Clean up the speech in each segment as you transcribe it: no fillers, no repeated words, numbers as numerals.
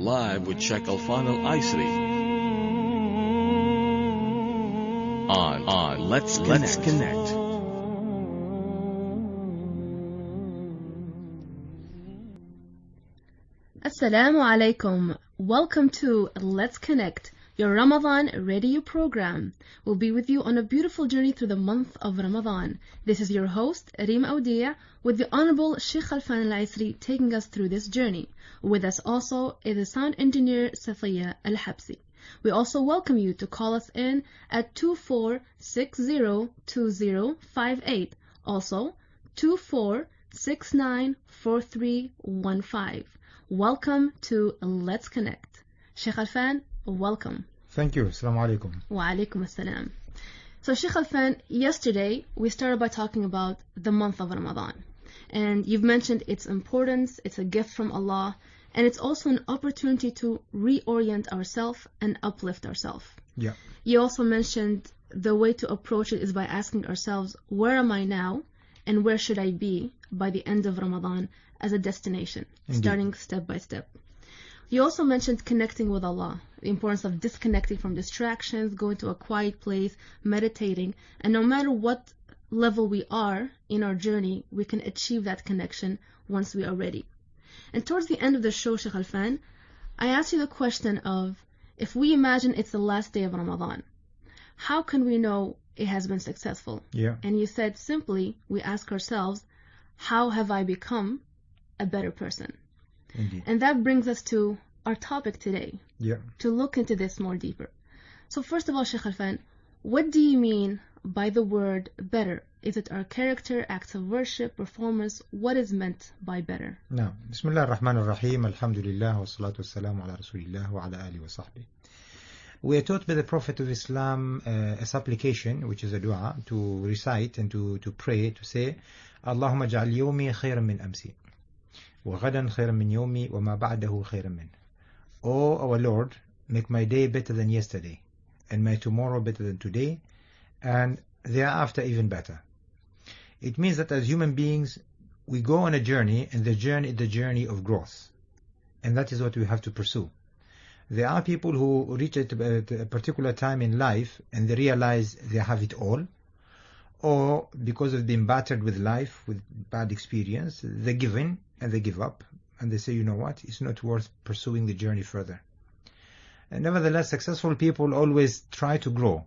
live with Sheikh Alfan Al-Aisri on Let's Connect. Assalamu alaikum. Welcome to Let's Connect, your Ramadan radio program. We'll be with you on a beautiful journey through the month of Ramadan. This is your host, Reem Audia, with the Honorable Sheikh Alfan Al-Aisri taking us through this journey. With us also is the sound engineer, Safiya Al-Habsi. We also welcome you to call us in at 24602058. Also, 24694315. Welcome to Let's Connect. Sheikh Alfan, welcome. Thank you. Assalamu alaikum. Wa alaikum assalam. So Sheikh Alfan, yesterday we started by talking about the month of Ramadan. And you've mentioned its importance, it's a gift from Allah, and it's also an opportunity to reorient ourselves and uplift ourselves. Yeah. You also mentioned the way to approach it is by asking ourselves, where am I now and where should I be by the end of Ramadan as a destination, Indeed. starting step by step. You also mentioned connecting with Allah, the importance of disconnecting from distractions, going to a quiet place, meditating, and no matter what level we are in our journey, we can achieve that connection once we are ready. And towards the end of the show, Sheikh Alfan, I asked you the question of, if we imagine it's the last day of Ramadan, how can we know it has been successful? Yeah. And you said simply, we ask ourselves, how have I become a better person? Indeed. And that brings us to our topic today, Yeah. to look into this more deeper. So first of all, Sheikh Alfan, what do you mean by the word better? Is it our character, acts of worship, performance? What is meant by better? Now, Bismillah ar-Rahman ar-Rahim, Alhamdulillah, wa salatu wa salamu ala Rasulillah wa ala alihi wa sahbihi. We are taught by the Prophet of Islam a supplication, which is a dua, to recite and to pray, to say, Allahumma ja'al yawmi khayran min amsi, wa ghadan khayran min yawmi, wa ma ba'dahu khayran min. O our Lord, make my day better than yesterday, and my tomorrow better than today, and thereafter even better. It means that as human beings, we go on a journey, and the journey is the journey of growth. And that is what we have to pursue. There are people who reach a particular time in life, and they realize they have it all, or because of being battered with life, with bad experience, they give in, and they give up, and they say, you know what, it's not worth pursuing the journey further. And nevertheless, successful people always try to grow.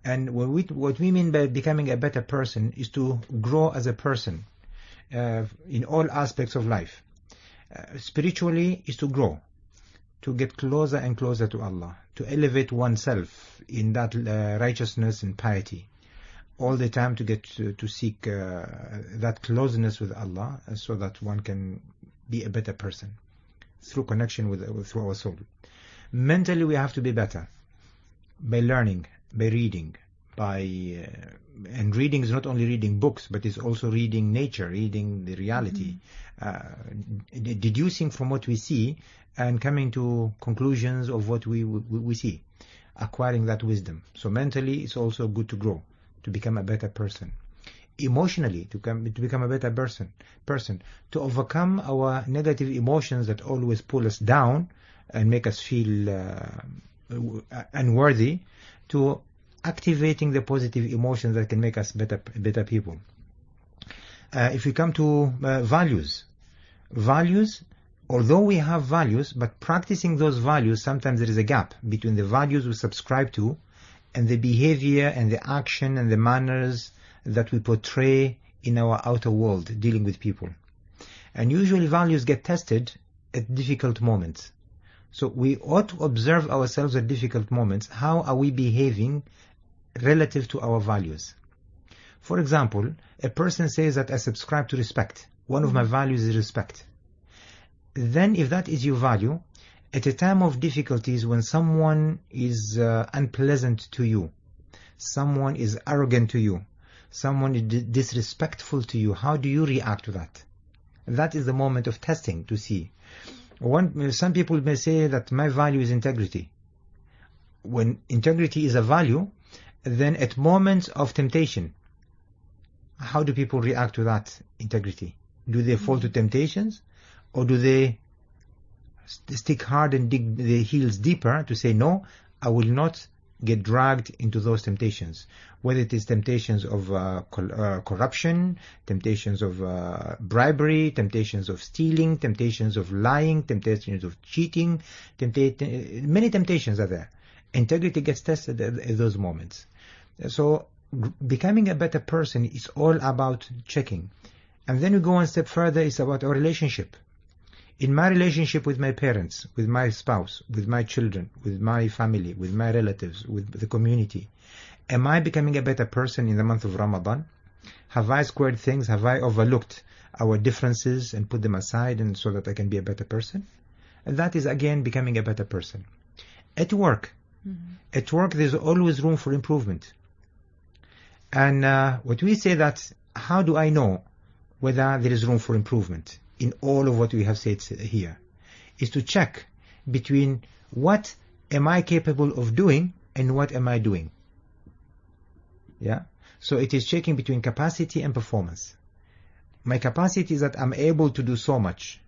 And what we mean by becoming a better person is to grow as a person in all aspects of life. Spiritually is to grow, to get closer and closer to Allah, to elevate oneself in that righteousness and piety. All the time to get to seek that closeness with Allah, so that one can be a better person through connection through our soul. Mentally, we have to be better by learning, by reading, and reading is not only reading books, but it's also reading nature, reading the reality, deducing from what we see and coming to conclusions of what we see, acquiring that wisdom. So mentally, it's also good to grow, to become a better person. Emotionally, to become a better person, to overcome our negative emotions that always pull us down and make us feel unworthy, to activating the positive emotions that can make us better people. If we come to values, although we have values, but practicing those values, sometimes there is a gap between the values we subscribe to and the behavior and the action and the manners that we portray in our outer world dealing with people. And usually values get tested at difficult moments. So we ought to observe ourselves at difficult moments. How are we behaving relative to our values? For example, a person says that I subscribe to respect. One of my values is respect. Then if that is your value, at a time of difficulties, when someone is unpleasant to you, someone is arrogant to you, someone is disrespectful to you, how do you react to that? That is the moment of testing to see. Some people may say that my value is integrity. When integrity is a value, then at moments of temptation, how do people react to that integrity? Do they fall to temptations, or do they stick hard and dig the heels deeper to say, no, I will not get dragged into those temptations. Whether it is temptations of corruption, temptations of bribery, temptations of stealing, temptations of lying, temptations of cheating, many temptations are there. Integrity gets tested at those moments. So becoming a better person is all about checking. And then we go one step further, it's about our relationship. In my relationship with my parents, with my spouse, with my children, with my family, with my relatives, with the community, am I becoming a better person in the month of Ramadan? Have I squared things? Have I overlooked our differences and put them aside and so that I can be a better person? And that is again becoming a better person. At work, there's always room for improvement. And what we say that, how do I know whether there is room for improvement in all of what we have said here, is to check between what am I capable of doing and what am I doing. Yeah. So it is checking between capacity and performance. My capacity is that I'm able to do so much,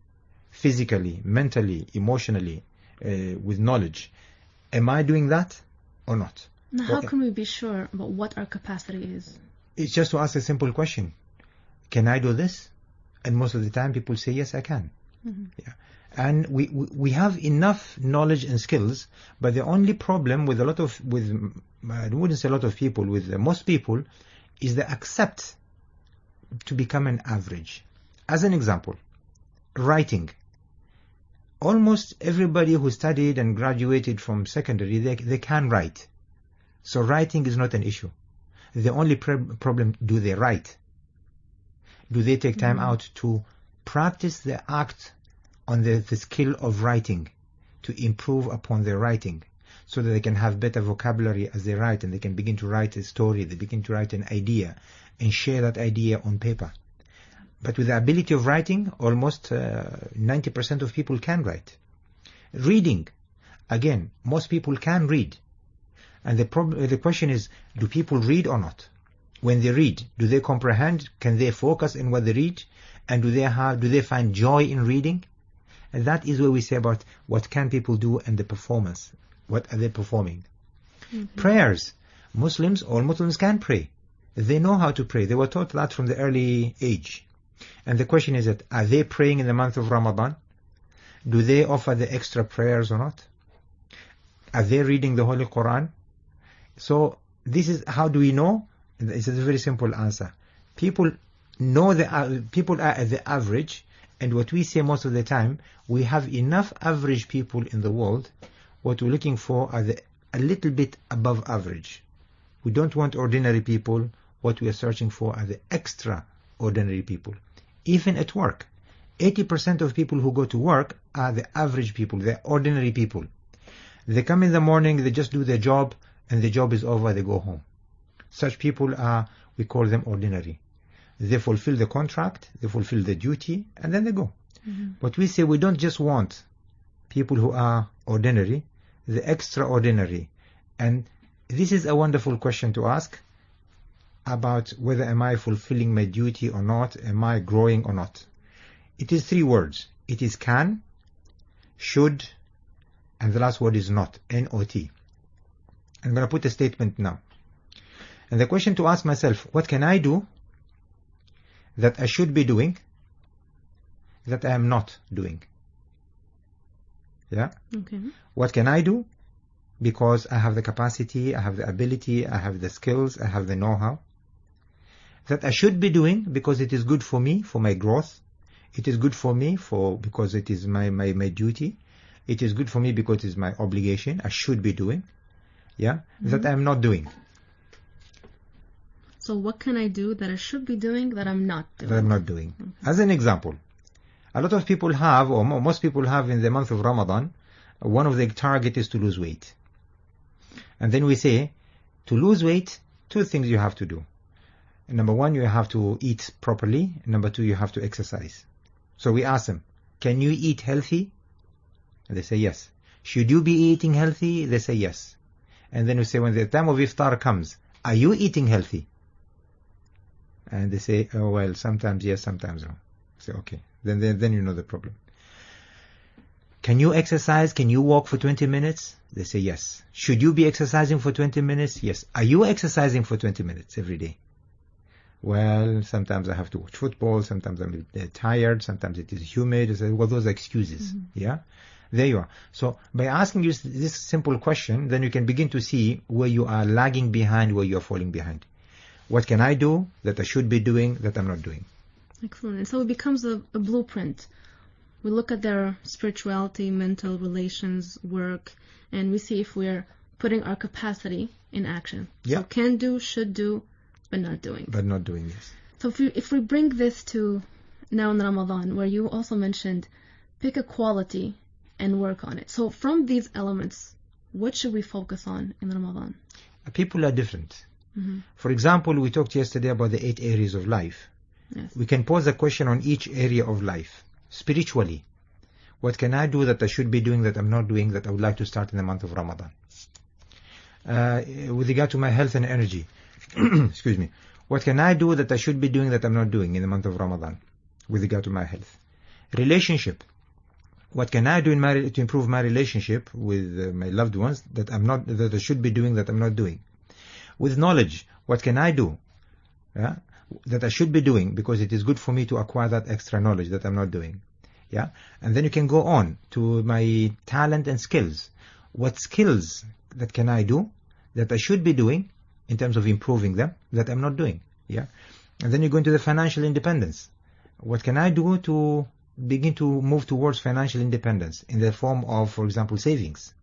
physically, mentally, emotionally, with knowledge. Am I doing that or not? Now, how can we be sure about what our capacity is? It's just to ask a simple question. Can I do this? And most of the time people say, yes, I can. Yeah. And we have enough knowledge and skills, but the only problem with I wouldn't say a lot of people, with most people, is they accept to become an average. As an example, writing. Almost everybody who studied and graduated from secondary, they can write. So writing is not an issue. The only problem, do they write? Do they take time out to practice the act on the skill of writing, to improve upon their writing, so that they can have better vocabulary as they write, and they can begin to write a story, they begin to write an idea, and share that idea on paper. But with the ability of writing, almost 90% of people can write. Reading, again, most people can read. And the question is, do people read or not? When they read, do they comprehend? Can they focus in what they read? And do they find joy in reading? And that is where we say about what can people do and the performance. What are they performing? Prayers. All Muslims can pray. They know how to pray. They were taught that from the early age. And the question is that, are they praying in the month of Ramadan? Do they offer the extra prayers or not? Are they reading the Holy Quran? So this is, how do we know? It's a very simple answer. People know people are at the average, and what we say most of the time, we have enough average people in the world. What we're looking for are a little bit above average. We don't want ordinary people. What we are searching for are the extraordinary people. Even at work, 80% of people who go to work are the average people, they're ordinary people. They come in the morning, they just do their job, and the job is over, they go home. Such people we call them ordinary. They fulfill the contract, they fulfill the duty, and then they go. But we say we don't just want people who are ordinary, the extraordinary. And this is a wonderful question to ask about whether am I fulfilling my duty or not, am I growing or not. It is 3 words. It is can, should, and the last word is not, N-O-T. I'm going to put a statement now. And the question to ask myself, what can I do that I should be doing that I am not doing? Yeah? Okay. What can I do? Because I have the capacity, I have the ability, I have the skills, I have the know-how. That I should be doing because it is good for me, for my growth. It is good for me because it is my duty. It is good for me because it is my obligation. I should be doing. Yeah? That I am not doing. So what can I do that I should be doing that I'm not doing? That I'm not doing. Okay. As an example, a lot of people have, or most people have in the month of Ramadan, one of their target is to lose weight. And then we say, to lose weight, 2 things you have to do. Number 1, you have to eat properly. Number 2, you have to exercise. So we ask them, can you eat healthy? And they say yes. Should you be eating healthy? They say yes. And then we say, when the time of iftar comes, are you eating healthy? And they say, oh well, sometimes yes, sometimes no. I say, okay. Then you know the problem. Can you exercise? Can you walk for 20 minutes? They say yes. Should you be exercising for 20 minutes? Yes. Are you exercising for 20 minutes every day? Well, sometimes I have to watch football, sometimes I'm tired, sometimes it is humid. Well, those are excuses. Yeah? There you are. So by asking you this simple question, then you can begin to see where you are lagging behind, where you are falling behind. What can I do that I should be doing that I'm not doing? Excellent. And so it becomes a blueprint. We look at their spirituality, mental relations, work, and we see if we're putting our capacity in action. Yeah. So can do, should do, but not doing. But not doing, yes. So if we bring this to now in Ramadan, where you also mentioned pick a quality and work on it. So from these elements, what should we focus on in Ramadan? People are different. For example, we talked yesterday about the 8 areas of life. Yes. We can pose a question on each area of life. Spiritually, what can I do that I should be doing that I'm not doing that I would like to start in the month of Ramadan? With regard to my health and energy, excuse me, what can I do that I should be doing that I'm not doing in the month of Ramadan with regard to my health? Relationship, what can I do to improve my relationship with my loved ones that I should be doing that I'm not doing? With knowledge, what can I do that I should be doing because it is good for me to acquire that extra knowledge that I'm not doing? Yeah, and then you can go on to my talent and skills. What skills that can I do that I should be doing in terms of improving them that I'm not doing? Yeah, and then you go into the financial independence. What can I do to begin to move towards financial independence in the form of, for example, savings,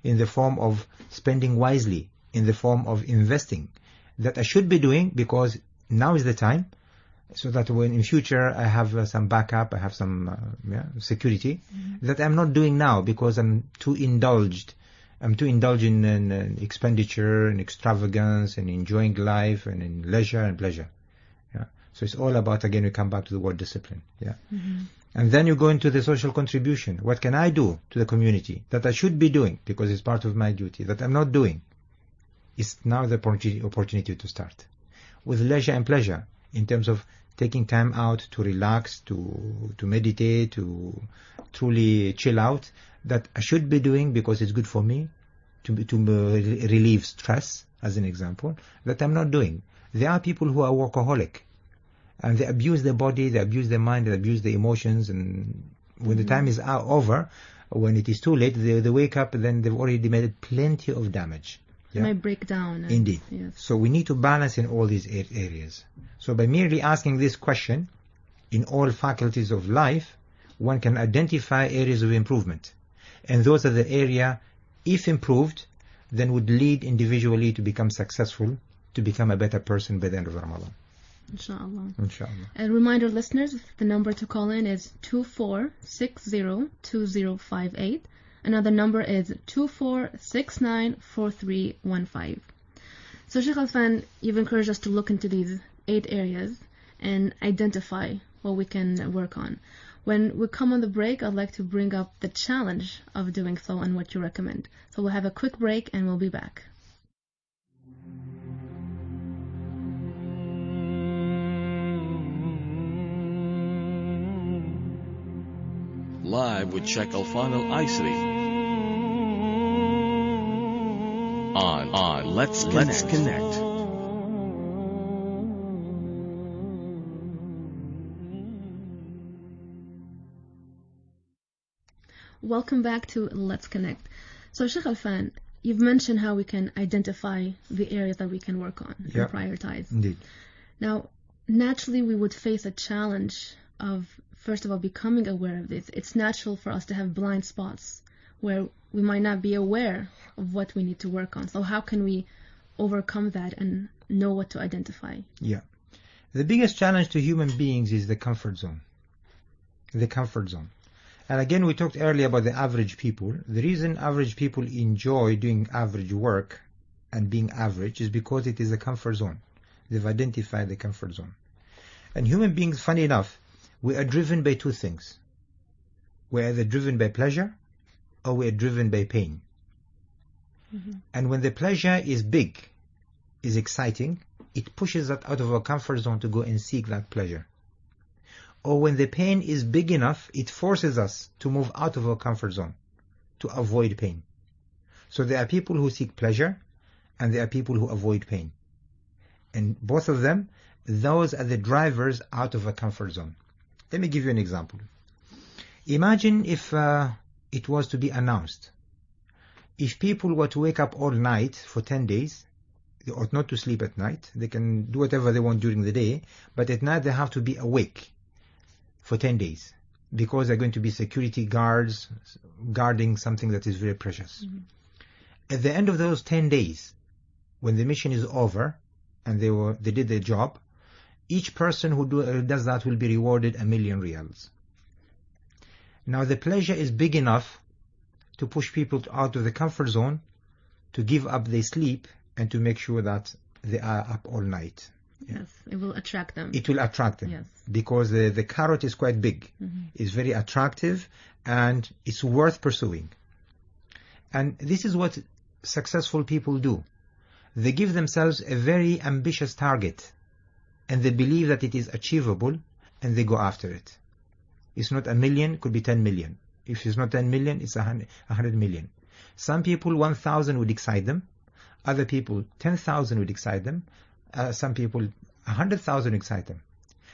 in the form of spending wisely, in the form of investing that I should be doing because now is the time, so that when in future I have some backup, I have some security that I'm not doing now because I'm too indulged. I'm too indulged in expenditure and extravagance and enjoying life and in leisure and pleasure. Yeah. So it's all about, again, we come back to the word discipline. Yeah. And then you go into the social contribution. What can I do to the community that I should be doing because it's part of my duty that I'm not doing? It's now the opportunity to start. With leisure and pleasure, in terms of taking time out to relax, to meditate, to truly chill out, that I should be doing because it's good for me, to relieve stress, as an example, that I'm not doing. There are people who are workaholic, and they abuse their body, they abuse their mind, they abuse their emotions, and when the time is over, when it is too late, they wake up and then they've already made plenty of damage. Yeah? Might break down. Indeed. Yes. So we need to balance in all these areas. So by merely asking this question, in all faculties of life, one can identify areas of improvement. And those are the areas, if improved, then would lead individually to become successful, to become a better person by the end of Ramadan. Inshallah. Inshallah. And reminder, listeners, the number to call in is 24602058. Another number is 24694315. So Sheikh Alfan, you've encouraged us to look into these 8 areas and identify what we can work on. When we come on the break, I'd like to bring up the challenge of doing so and what you recommend. So we'll have a quick break and we'll be back. Live with Sheikh Alfan Al-Aisri on Let's Connect. Welcome back to Let's Connect. So Sheikh Alfan, you've mentioned how we can identify the areas that we can work on and prioritize. Indeed. Now, naturally we would face a challenge of, first of all, becoming aware of this. It's natural for us to have blind spots where we might not be aware of what we need to work on. So how can we overcome that and know what to identify? Yeah. The biggest challenge to human beings is the comfort zone. The comfort zone. And again, we talked earlier about the average people. The reason average people enjoy doing average work and being average is because it is a comfort zone. They've identified the comfort zone. And human beings, funny enough, we are driven by 2 things. We're either driven by pleasure or we're driven by pain. And when the pleasure is big, is exciting, it pushes us out of our comfort zone to go and seek that pleasure. or when the pain is big enough, it forces us to move out of our comfort zone to avoid pain. So there are people who seek pleasure and there are people who avoid pain. And both of them, those are the drivers out of a comfort zone. Let me give you an example. Imagine if it was to be announced. If people were to wake up all night for 10 days, they ought not to sleep at night. They can do whatever they want during the day, but at night they have to be awake for 10 days because they're going to be security guards guarding something that is very precious. Mm-hmm. At the end of those 10 days, when the mission is over and they did their job, each person who does that will be rewarded 1 million riyals. Now the pleasure is big enough to push people out of the comfort zone, to give up their sleep, and to make sure that they are up all night. Yes, it will attract them. It will attract them. Yes. Because the carrot is quite big. Mm-hmm. It's very attractive and it's worth pursuing. And this is what successful people do. They give themselves a very ambitious target and they believe that it is achievable and they go after it. It's not 1 million, it could be 10 million. If it's not 10 million, it's 100 million. Some people, 1,000 would excite them. Other people, 10,000 would excite them. Some people, 100,000 excite them.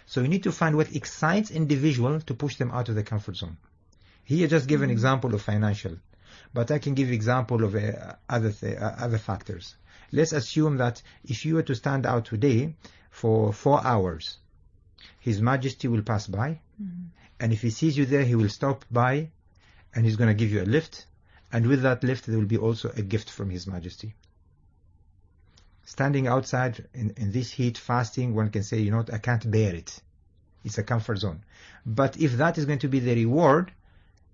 So you need to find what excites individual to push them out of the comfort zone. Here, just give an example of financial, but I can give example of other factors. Let's assume that if you were to stand out today for 4 hours, His Majesty will pass by, and if he sees you there, he will stop by, and he's going to give you a lift, and with that lift there will be also a gift from His Majesty. Standing outside in this heat, fasting, one can say, you know what, I can't bear it. It's a comfort zone. But if that is going to be the reward,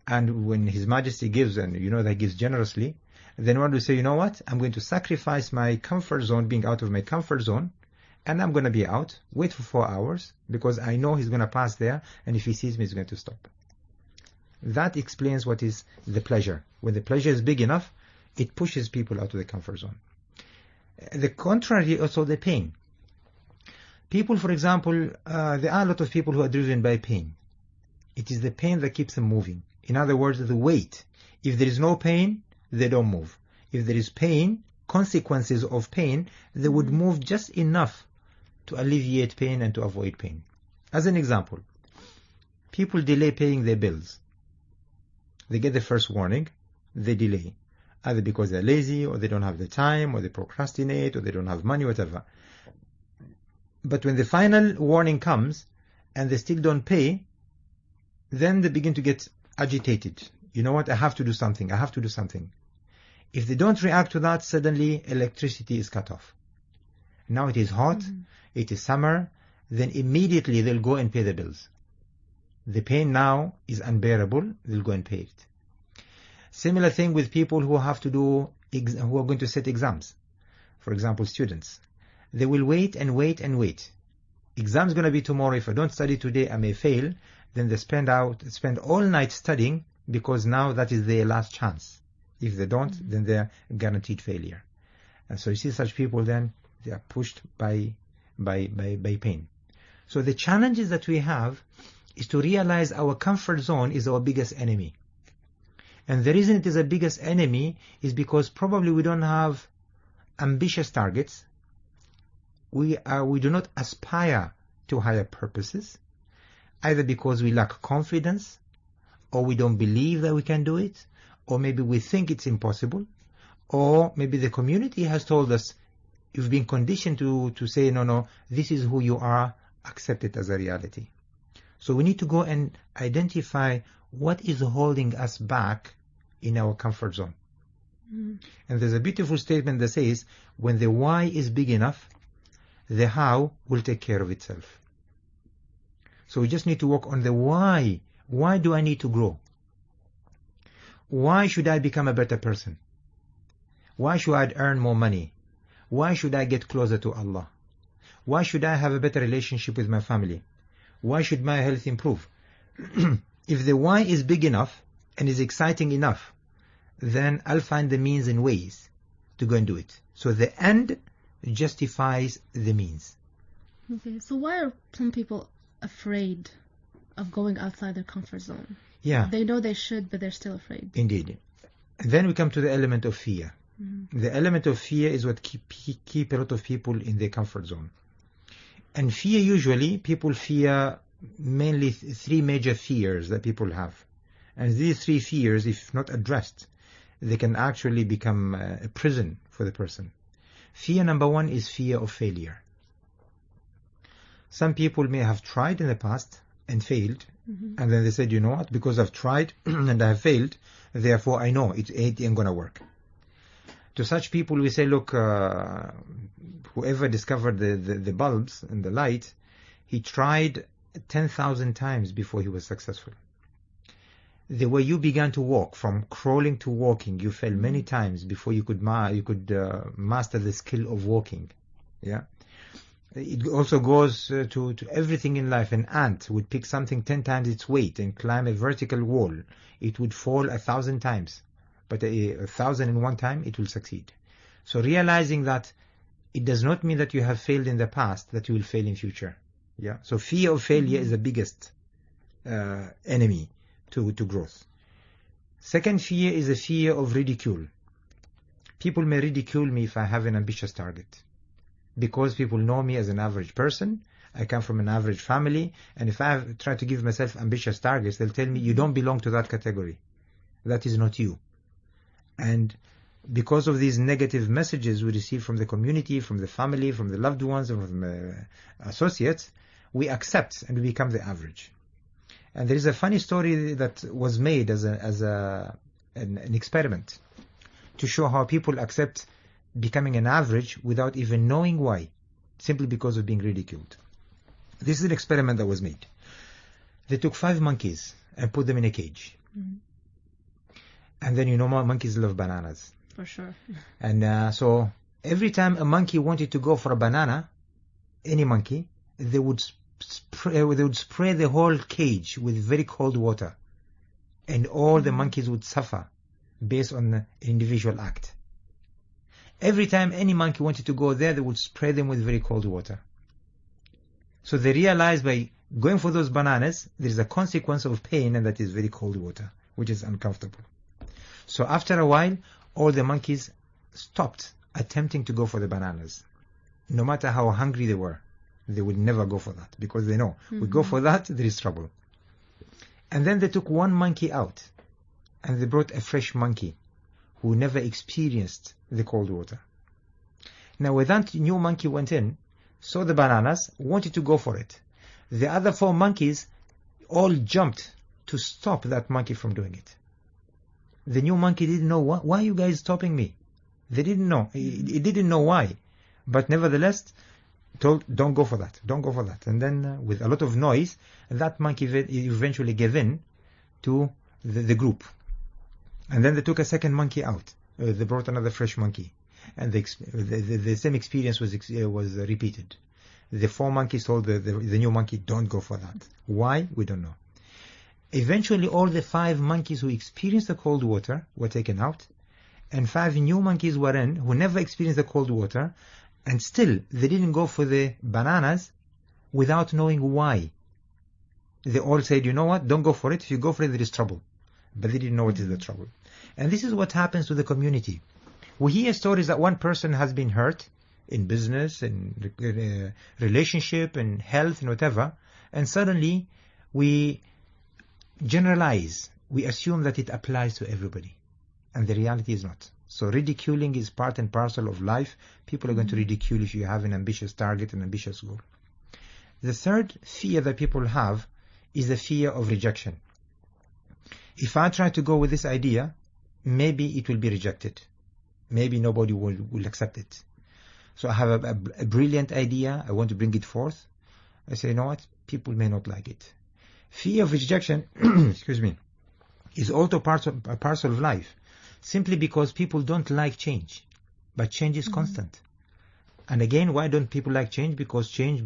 and when His Majesty gives, and you know that He gives generously, then one will say, you know what, I'm going to sacrifice my comfort zone, being out of my comfort zone, and I'm going to be out, wait for 4 hours, because I know he's going to pass there, and if he sees me, he's going to stop. That explains what is the pleasure. When the pleasure is big enough, it pushes people out of the comfort zone. The contrary, also the pain. People, for example, there are a lot of people who are driven by pain. It is the pain that keeps them moving. In other words, the weight. If there is no pain, they don't move. If there is pain, consequences of pain, they would move just enough to alleviate pain and to avoid pain. As an example, people delay paying their bills. They get the first warning, they delay. Either because they're lazy, or they don't have the time, or they procrastinate, or they don't have money, whatever. But when the final warning comes, and they still don't pay, then they begin to get agitated. You know what, I have to do something, I have to do something. If they don't react to that, suddenly electricity is cut off. Now it is hot, it is summer, then immediately they'll go and pay the bills. The pain now is unbearable, they'll go and pay it. Similar thing with people who have to do, who are going to set exams. For example, students. They will wait and wait and wait. Exam's going to be tomorrow. If I don't study today, I may fail. Then they spend all night studying, because now that is their last chance. If they don't, then they're guaranteed failure. And so you see such people, then they are pushed by pain. So the challenges that we have is to realize our comfort zone is our biggest enemy. And the reason it is our biggest enemy is because probably we don't have ambitious targets. We do not aspire to higher purposes, either because we lack confidence, or we don't believe that we can do it, or maybe we think it's impossible, or maybe the community has told us, you've been conditioned to say, no, this is who you are, accept it as a reality. So we need to go and identify what is holding us back in our comfort zone. And there's a beautiful statement that says, when the why is big enough, the how will take care of itself. So we just need to work on the why. Why do I need to grow? Why should I become a better person? Why should I earn more money? Why should I get closer to Allah? Why should I have a better relationship with my family? Why should my health improve? If the why is big enough and is exciting enough, then I'll find the means and ways to go and do it. So the end justifies the means. Okay, so why are some people afraid of going outside their comfort zone. Yeah, They know they should, but they're still afraid. indeed. And then we come to the element of fear. The element of fear is what keep a lot of people in their comfort zone. And fear, usually, people fear mainly three major fears that people have. And these three fears, if not addressed, they can actually become a prison for the person. Fear number one is fear of failure. Some people may have tried in the past and failed, and then they said, you know what, because I've tried and I have failed, therefore I know it ain't going to work. To such people we say, look, whoever discovered the bulbs and the light, he tried 10,000 times before he was successful. The way you began to walk, from crawling to walking, you fell many times before you could master the skill of walking. Yeah. It also goes to everything in life. An ant would pick something 10 times its weight and climb a vertical wall. It would fall 1,000 times, but 1,001 time it will succeed. So realizing that it does not mean that you have failed in the past, that you will fail in future. Yeah. So fear of failure is the biggest enemy to growth. Second fear is a fear of ridicule. People may ridicule me if I have an ambitious target, because people know me as an average person. I come from an average family, and if I try to give myself ambitious targets, they'll tell me, you don't belong to that category. That is not you. And because of these negative messages we receive from the community, from the family, from the loved ones, and from associates, we accept and we become the average. And there is a funny story that was made as an experiment to show how people accept becoming an average without even knowing why, simply because of being ridiculed. This is an experiment that was made. They took 5 monkeys and put them in a cage. And then, monkeys love bananas. For sure. And so every time a monkey wanted to go for a banana, any monkey, they would spray the whole cage with very cold water, and all the monkeys would suffer based on an individual act. Every time any monkey wanted to go there, they would spray them with very cold water. So they realized by going for those bananas, there is a consequence of pain, and that is very cold water, which is uncomfortable. So after a while, all the monkeys stopped attempting to go for the bananas. No matter how hungry they were, they would never go for that, because they know, we go for that, there is trouble. And then they took one monkey out, and they brought a fresh monkey who never experienced the cold water. Now when that new monkey went in, saw the bananas, wanted to go for it. The other 4 monkeys all jumped to stop that monkey from doing it. The new monkey didn't know, why are you guys stopping me? They didn't know. He didn't know why. But nevertheless, told, don't go for that, don't go for that. And then with a lot of noise, that monkey eventually gave in to the group. And then they took a second monkey out. They brought another fresh monkey. And the same experience was repeated. The 4 monkeys told the new monkey, don't go for that. Why? We don't know. Eventually, all the 5 monkeys who experienced the cold water were taken out, and 5 new monkeys were in who never experienced the cold water, and still they didn't go for the bananas without knowing why. They all said, you know what, don't go for it. If you go for it, there is trouble. But they didn't know what is the trouble. And this is what happens to the community. We hear stories that one person has been hurt in business, in relationship, in health, and whatever, and suddenly we generalize. We assume that it applies to everybody. And the reality is not. So ridiculing is part and parcel of life. People are going to ridicule if you have an ambitious target, an ambitious goal. The third fear that people have is the fear of rejection. If I try to go with this idea, maybe it will be rejected. Maybe nobody will accept it. So I have a brilliant idea. I want to bring it forth. I say, you know what? People may not like it. Fear of rejection, excuse me, is also a parcel of life. Simply because people don't like change. But change is constant. And again, why don't people like change? Because change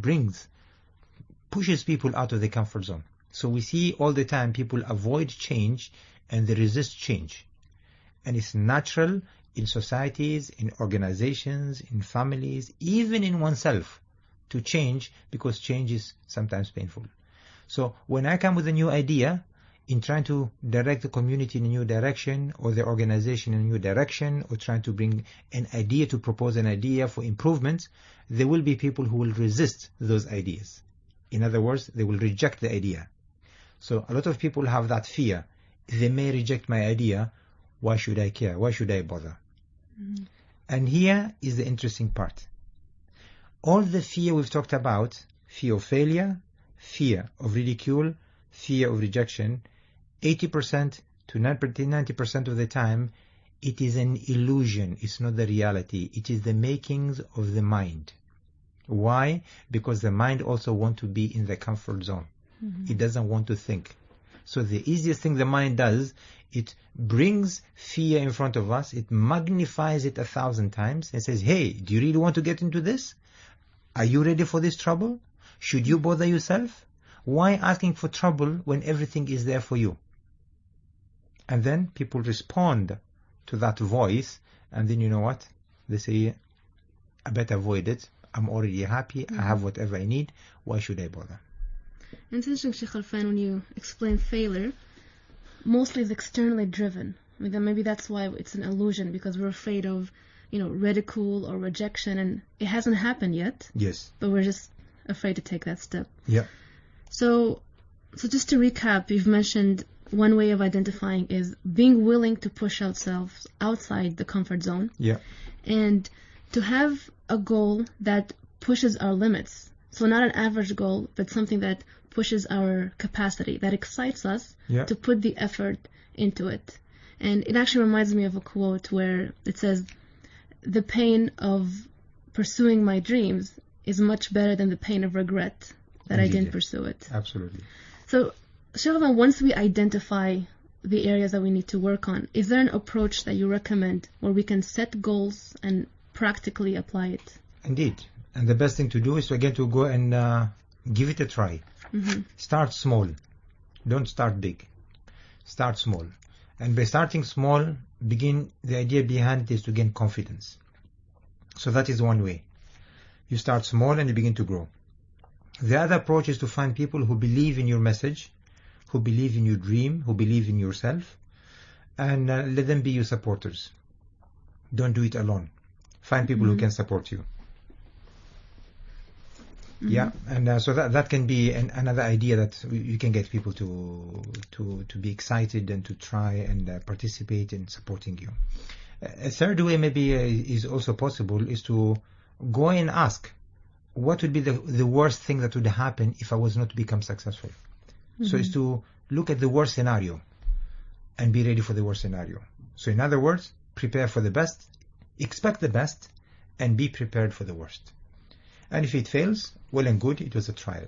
pushes people out of the comfort zone. So we see all the time people avoid change and they resist change. And it's natural in societies, in organizations, in families, even in oneself, to change, because change is sometimes painful. So when I come with a new idea, in trying to direct the community in a new direction, or the organization in a new direction, or trying to bring an idea, to propose an idea for improvement, there will be people who will resist those ideas. In other words, they will reject the idea. So a lot of people have that fear. They may reject my idea. Why should I care? Why should I bother? And here is the interesting part. All the fear we've talked about, fear of failure, fear of ridicule, fear of rejection, 80% to 90% of the time, it is an illusion. It's not the reality. It is the makings of the mind. Why? Because the mind also wants to be in the comfort zone. It doesn't want to think. So the easiest thing the mind does, it brings fear in front of us, it magnifies it 1,000 times and says, hey, do you really want to get into this? Are you ready for this trouble? Should you bother yourself? Why asking for trouble when everything is there for you? And then people respond to that voice, and then you know what? They say, I better avoid it. I'm already happy. I have whatever I need. Why should I bother? It's interesting, Sheikh Alfan, when you explain failure, mostly it's externally driven. I mean, maybe that's why it's an illusion, because we're afraid of, ridicule or rejection, and it hasn't happened yet. Yes. But we're just afraid to take that step. Yeah. So just to recap, you've mentioned one way of identifying is being willing to push ourselves outside the comfort zone. Yeah. And to have a goal that pushes our limits. So not an average goal, but something that pushes our capacity, that excites us to put the effort into it. And it actually reminds me of a quote where it says, the pain of pursuing my dreams is much better than the pain of regret that I didn't pursue it. Absolutely. So, Sheikh, once we identify the areas that we need to work on, is there an approach that you recommend where we can set goals and practically apply it? Indeed. And the best thing to do is to go and give it a try. Start small. Don't start big. Start small. And by starting small, the idea behind it is to gain confidence. So that is one way. You start small and you begin to grow. The other approach is to find people who believe in your message, who believe in your dream, who believe in yourself, and let them be your supporters. Don't do it alone. Find people who can support you. Yeah, and so that can be another idea that you can get people to be excited and to try and participate in supporting you. A third way maybe is also possible is to go and ask, what would be the worst thing that would happen if I was not to become successful? So it's to look at the worst scenario and be ready for the worst scenario. So in other words, prepare for the best, expect the best, and be prepared for the worst. And if it fails, well and good, it was a trial.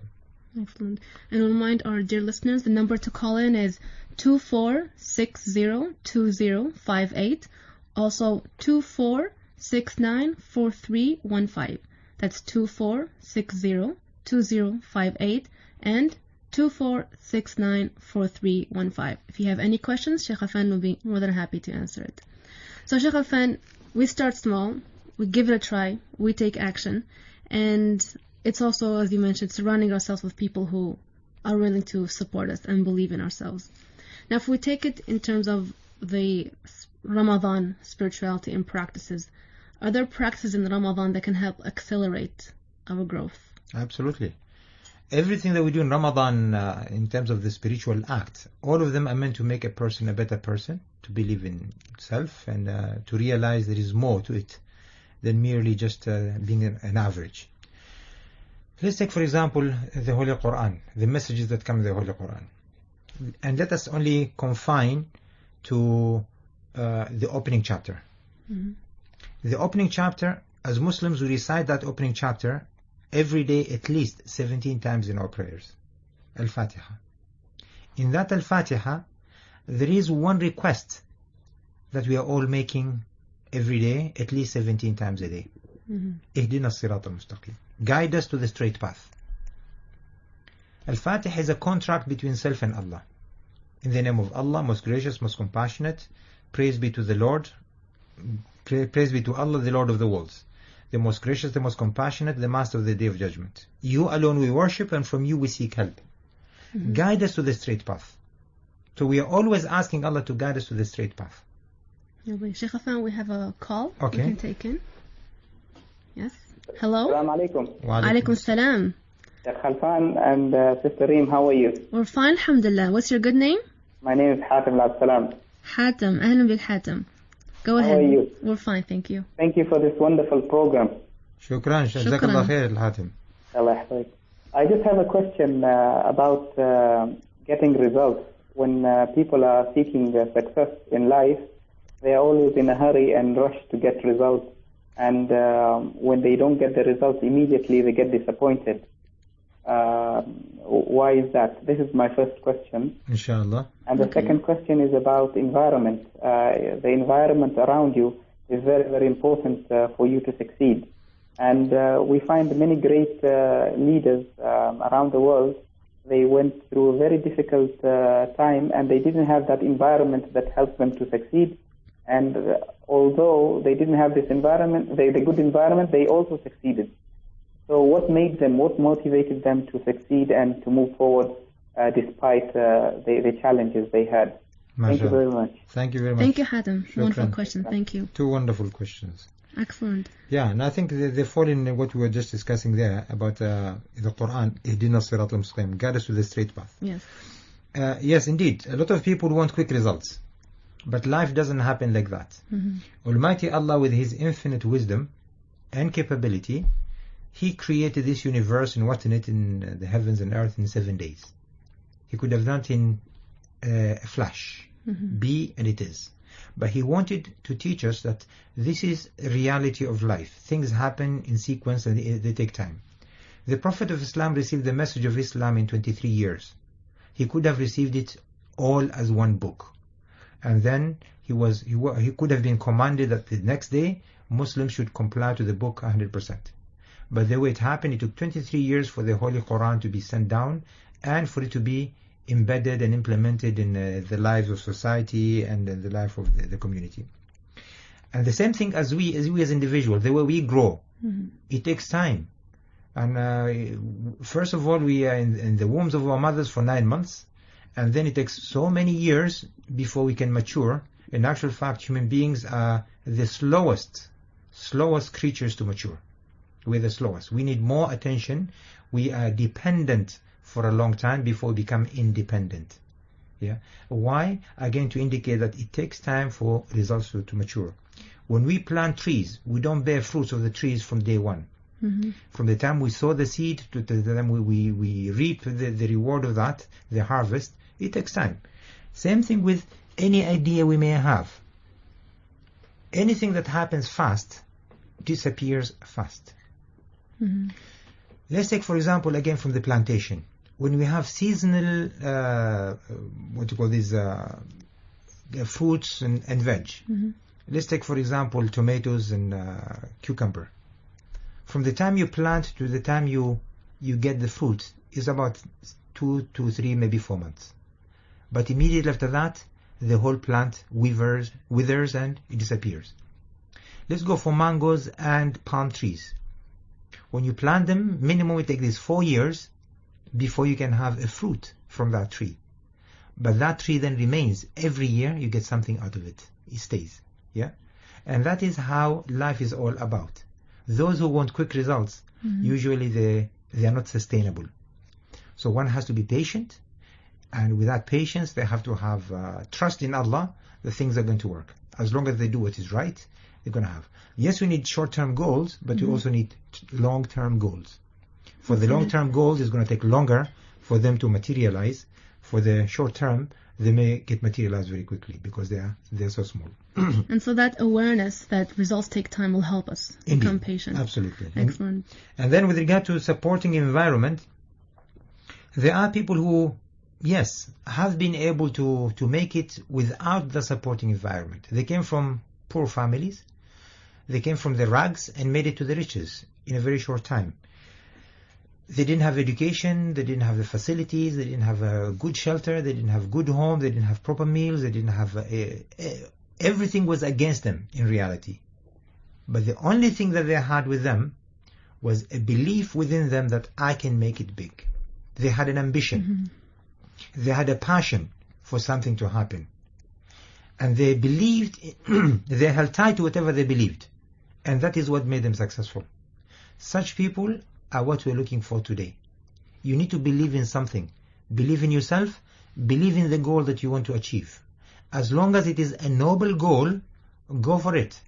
Excellent. And remind our dear listeners, the number to call in is 24602058, also 24694315. That's 24602058 and 24694315. If you have any questions, Sheikh Alfan will be more than happy to answer it. So Sheikh Alfan, we start small, we give it a try, we take action, and it's also, as you mentioned, surrounding ourselves with people who are willing to support us and believe in ourselves. Now, if we take it in terms of the Ramadan spirituality and practices, are there practices in Ramadan that can help accelerate our growth? Absolutely. Everything that we do in Ramadan in terms of the spiritual act, all of them are meant to make a person a better person, to believe in self, and to realize there is more to it than merely just being an average. Let's take, for example, the Holy Quran, the messages that come in the Holy Quran. And let us only confine to the opening chapter. The opening chapter, as Muslims, we recite that opening chapter every day at least 17 times in our prayers. Al-Fatiha. In that Al-Fatiha, there is one request that we are all making every day, at least 17 times a day. Ihdina as-sirat al-mustaqim. Guide us to the straight path. Al-Fatiha is a contract between self and Allah. In the name of Allah, most gracious, most compassionate, praise be to the Lord, praise be to Allah, the Lord of the worlds, the most gracious, the most compassionate, the master of the day of judgment. You alone we worship, and from you we seek help. guide us to the straight path. So we are always asking Allah to guide us to the straight path. Sheikh Affan, we have a call. Okay. We can take in. Yes. Hello. Assalamu alaikum. Alaikum salam. Sheikh Khalfan and Sister Reem, how are you? We're fine, alhamdulillah. What's your good name? My name is Hatem Al-Salam. Hatem. أهلا بك Hatem. Go ahead. How are you? We're fine, thank you. Thank you for this wonderful program. شكرا جزاك الله خير الحاتم. Allah يحفظك. I just have a question about getting results. When people are seeking success in life, they are always in a hurry and rush to get results. And when they don't get the results immediately, they get disappointed. Why is that? This is my first question. Inshallah. And the second question is about environment. The environment around you is very, very important for you to succeed. And we find many great leaders around the world. They went through a very difficult time, and they didn't have that environment that helped them to succeed. And although they didn't have this environment, the good environment, they also succeeded. So what made them, what motivated them to succeed and to move forward despite the challenges they had? Thank you very much. Thank you very much. Thank you, Hatem. Shukran. Wonderful question. Thank you. Two wonderful questions. Excellent. Yeah, and I think they fall in what we were just discussing there about the Quran, Ihdina Sirat al-Mustaqim, guide us to the straight path. Yes. Yes, indeed. A lot of people want quick results. But life doesn't happen like that. Almighty Allah, with His infinite wisdom and capability, He created this universe and what's in it, in the heavens and earth, in 7 days. He could have done it in a flash. Be and it is. But He wanted to teach us that this is a reality of life. Things happen in sequence and they take time. The Prophet of Islam received the message of Islam in 23 years. He could have received it all as one book. And then he could have been commanded that the next day Muslims should comply to the book 100%. But the way it happened, it took 23 years for the Holy Quran to be sent down and for it to be embedded and implemented in the lives of society and the life of the community. And the same thing as we as individuals, the way we grow, it takes time. And first of all, we are in the wombs of our mothers for 9 months, and then it takes so many years before we can mature. In actual fact, human beings are the slowest creatures to mature. We're the slowest. We need more attention. We are dependent for a long time before we become independent. Yeah. Why? Again, to indicate that it takes time for results to mature. When we plant trees, we don't bear fruits of the trees from day one. From the time we sow the seed to the time we reap the reward of that, the harvest, it takes time. Same thing with any idea we may have. Anything that happens fast disappears fast. Let's take, for example, again from the plantation. When we have seasonal, fruits and veg. Let's take, for example, tomatoes and cucumber. From the time you plant to the time you get the fruit is about 2 to 3, maybe 4 months. But immediately after that, the whole plant withers and it disappears. Let's go for mangoes and palm trees. When you plant them, minimum it takes 4 years before you can have a fruit from that tree. But that tree then remains. Every year you get something out of it. It stays. Yeah? And that is how life is all about. Those who want quick results, usually they are not sustainable. So one has to be patient, and with that patience they have to have trust in Allah that things are going to work. As long as they do what is right, they're going to have. Yes, we need short-term goals, but we also need long-term goals. For the long-term goals, it's going to take longer for them to materialize. For the short-term, they may get materialized very quickly because they're so small. And so that awareness that results take time will help us become patient. Absolutely. Excellent. And then with regard to supporting environment, there are people who, yes, have been able to make it without the supporting environment. They came from poor families. They came from the rags and made it to the riches in a very short time. They didn't have education, they didn't have the facilities, they didn't have a good shelter, they didn't have good home, they didn't have proper meals, they didn't have... everything was against them in reality. But the only thing that they had with them was a belief within them that I can make it big. They had an ambition. They had a passion for something to happen. And they believed, they held tight to whatever they believed. And that is what made them successful. Such people are what we're looking for today. You need to believe in something. Believe in yourself. Believe in the goal that you want to achieve. As long as it is a noble goal, go for it.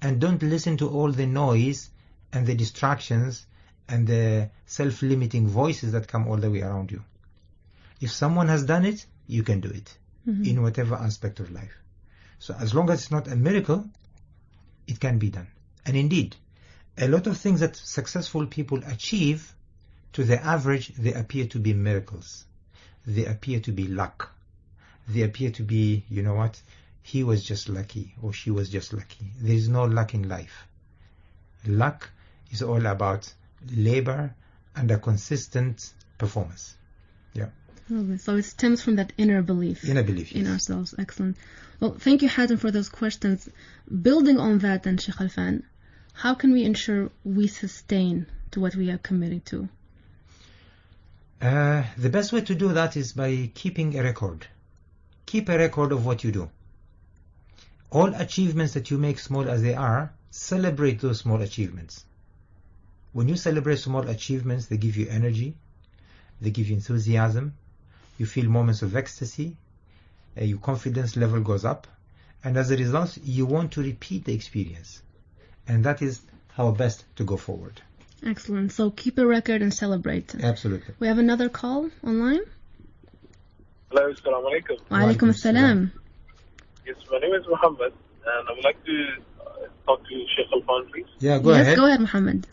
And don't listen to all the noise and the distractions and the self-limiting voices that come all the way around you. If someone has done it, you can do it in whatever aspect of life. So as long as it's not a miracle, it can be done. And indeed, a lot of things that successful people achieve, to the average, they appear to be miracles. They appear to be luck. They appear to be, you know what, he was just lucky or she was just lucky. There is no luck in life. Luck is all about labor and a consistent performance. Yeah. Okay, so it stems from that inner belief. Inner belief, yes. In ourselves. Excellent. Well, thank you, Hatem, for those questions. Building on that then, Sheikh Alfan, how can we ensure we sustain to what we are committing to? The best way to do that is by keeping a record. Keep a record of what you do. All achievements that you make, small as they are, celebrate those small achievements. When you celebrate small achievements, they give you energy, they give you enthusiasm, you feel moments of ecstasy, your confidence level goes up, and as a result, you want to repeat the experience. And that is how best to go forward. Excellent. So keep a record and celebrate. Absolutely. We have another call online. Hello, assalamu alaikum. Wa alaikum assalam. Yes, my name is Muhammad, and I would like to talk to Sheikh Alfan, please. Yeah, go Yes, ahead. go ahead, Muhammad.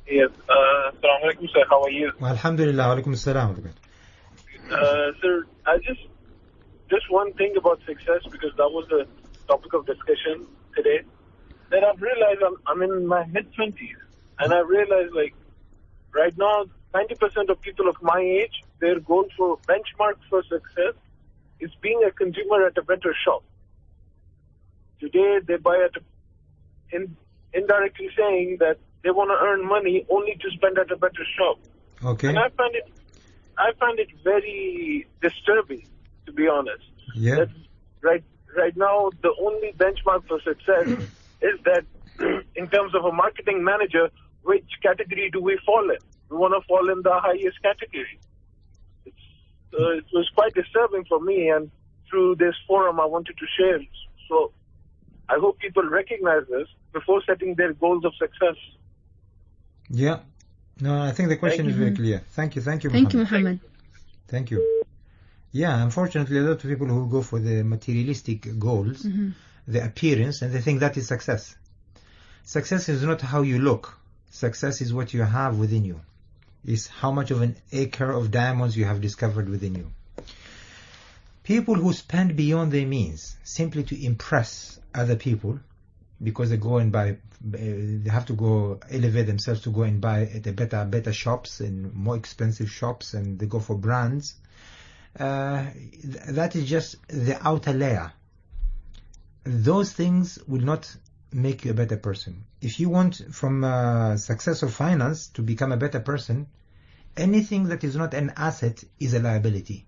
Yes, assalamu alaikum, sir. How are you? Well, alhamdulillah, wa alaikum assalam. Sir, I just one thing about success, because that was the topic of discussion today, that I've realized I'm in my mid-20s, and I realized, like, right now, 90% of people of my age, their goal for benchmark for success is being a consumer at a better shop. Today, they buy at indirectly saying that they want to earn money only to spend at a better shop. Okay. And I find it very disturbing, to be honest. Yeah. That right now, the only benchmark for success is that in terms of a marketing manager, which category do we fall in? We want to fall in the highest category. It was quite disturbing for me, and through this forum I wanted to share. So I hope people recognize this before setting their goals of success. Yeah. No, I think the question is very clear. Thank you, Thank you, Muhammad. Muhammad. Thank you. Yeah, unfortunately, a lot of people who go for the materialistic goals, the appearance, and they think that is success. Success is not how you look. Success is what you have within you. It's how much of an acre of diamonds you have discovered within you. People who spend beyond their means simply to impress other people, because they go and buy, they have to go elevate themselves to go and buy at the better shops and more expensive shops, and they go for brands. That is just the outer layer. Those things will not make you a better person. If you want from success of finance to become a better person, anything that is not an asset is a liability.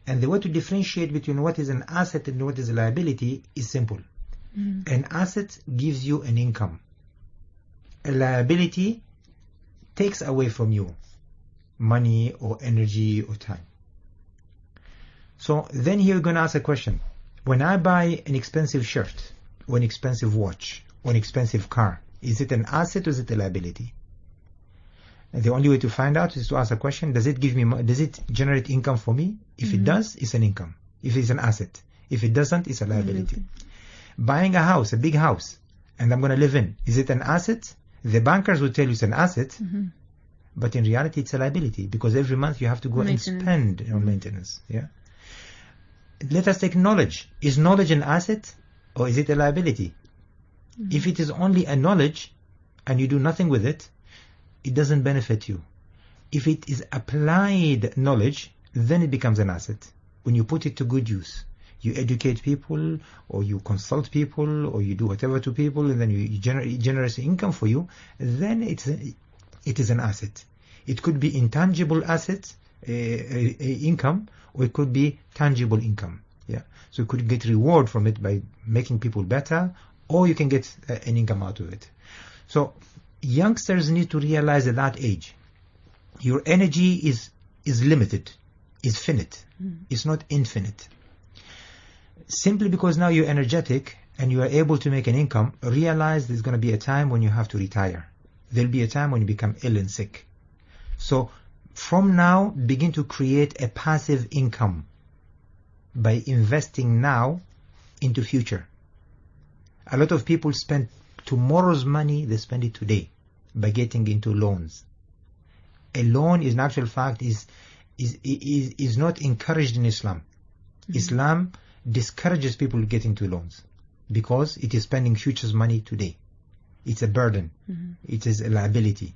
And the way to differentiate between what is an asset and what is a liability is simple. An asset gives you an income. A liability takes away from you money or energy or time. So then here you're going to ask a question. When I buy an expensive shirt, or an expensive watch, or an expensive car, is it an asset or is it a liability? And the only way to find out is to ask a question: does it give me? Does it generate income for me? If it does, it's an income. If it's an asset, if it doesn't, it's a liability. Buying a house, a big house, and I'm going to live in, is it an asset? The bankers will tell you it's an asset, but in reality, it's a liability, because every month you have to go and spend on maintenance. Yeah. Let us take knowledge. Is knowledge an asset or is it a liability? If it is only a knowledge and you do nothing with it, it doesn't benefit you. If it is applied knowledge, then it becomes an asset. When you put it to good use, you educate people, or you consult people, or you do whatever to people, and then you generate income for you, then it is an asset. It could be intangible assets, income, or it could be tangible income. Yeah. So you could get reward from it by making people better, or you can get an income out of it. So youngsters need to realize at that age, your energy is limited, is finite. It's not infinite. Simply because now you're energetic and you are able to make an income, realize there's going to be a time when you have to retire. There'll be a time when you become ill and sick. So from now, begin to create a passive income by investing now into future. A lot of people spend tomorrow's money, they spend it today by getting into loans. A loan, in actual fact, is not encouraged in Islam. Islam discourages people getting into loans because it is spending future's money today. It's a burden. It is a liability.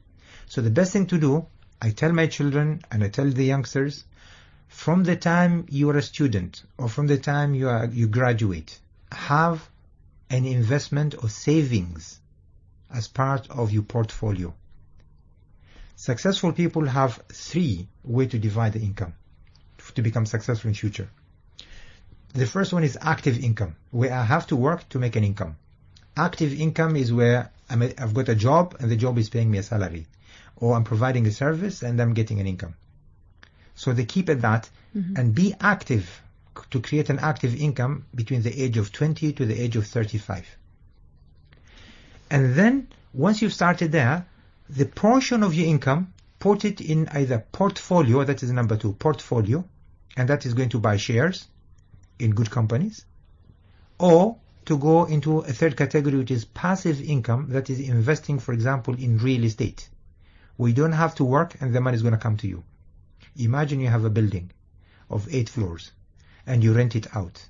So the best thing to do, I tell my children and I tell the youngsters, from the time you are a student or from the time you graduate, have an investment or savings as part of your portfolio. Successful people have 3 ways to divide the income to become successful in future. The first one is active income, where I have to work to make an income. Active income is where I've got a job and the job is paying me a salary, or I'm providing a service and I'm getting an income. So they keep at that and be active to create an active income between the age of 20 to the age of 35. And then once you've started there, the portion of your income, put it in either portfolio, that is number 2, portfolio, and that is going to buy shares in good companies, or to go into a third category, which is passive income, that is investing, for example, in real estate. We don't have to work and the money is going to come to you. Imagine you have a building of 8 floors and you rent it out.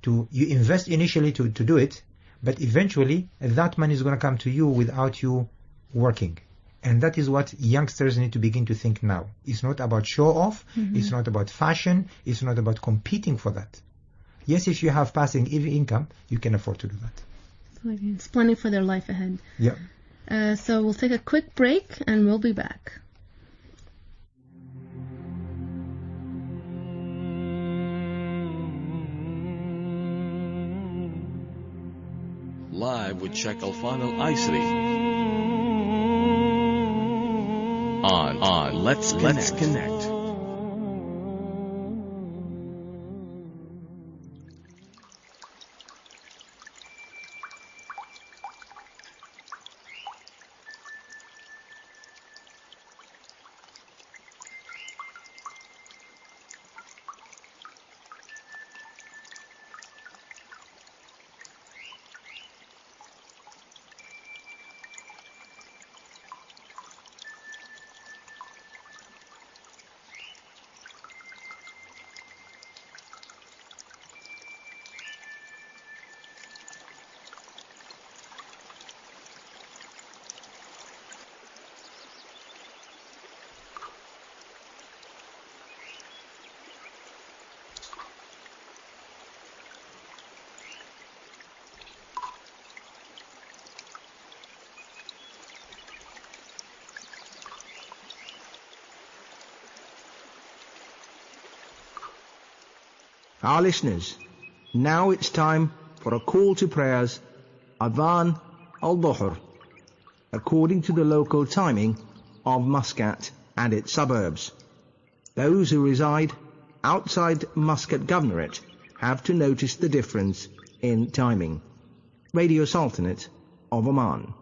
You invest initially to do it, but eventually that money is going to come to you without you working. And that is what youngsters need to begin to think now. It's not about show off, it's not about fashion, it's not about competing for that. Yes, if you have passive income, you can afford to do that. It's planning for their life ahead. Yeah. So we'll take a quick break and we'll be back. Live with Sheikh Alfan Al-Aisri on Let's Connect. Our listeners, now it's time for a call to prayers, Adhan al-Dhuhr, according to the local timing of Muscat and its suburbs. Those who reside outside Muscat Governorate have to notice the difference in timing. Radio Sultanate of Oman.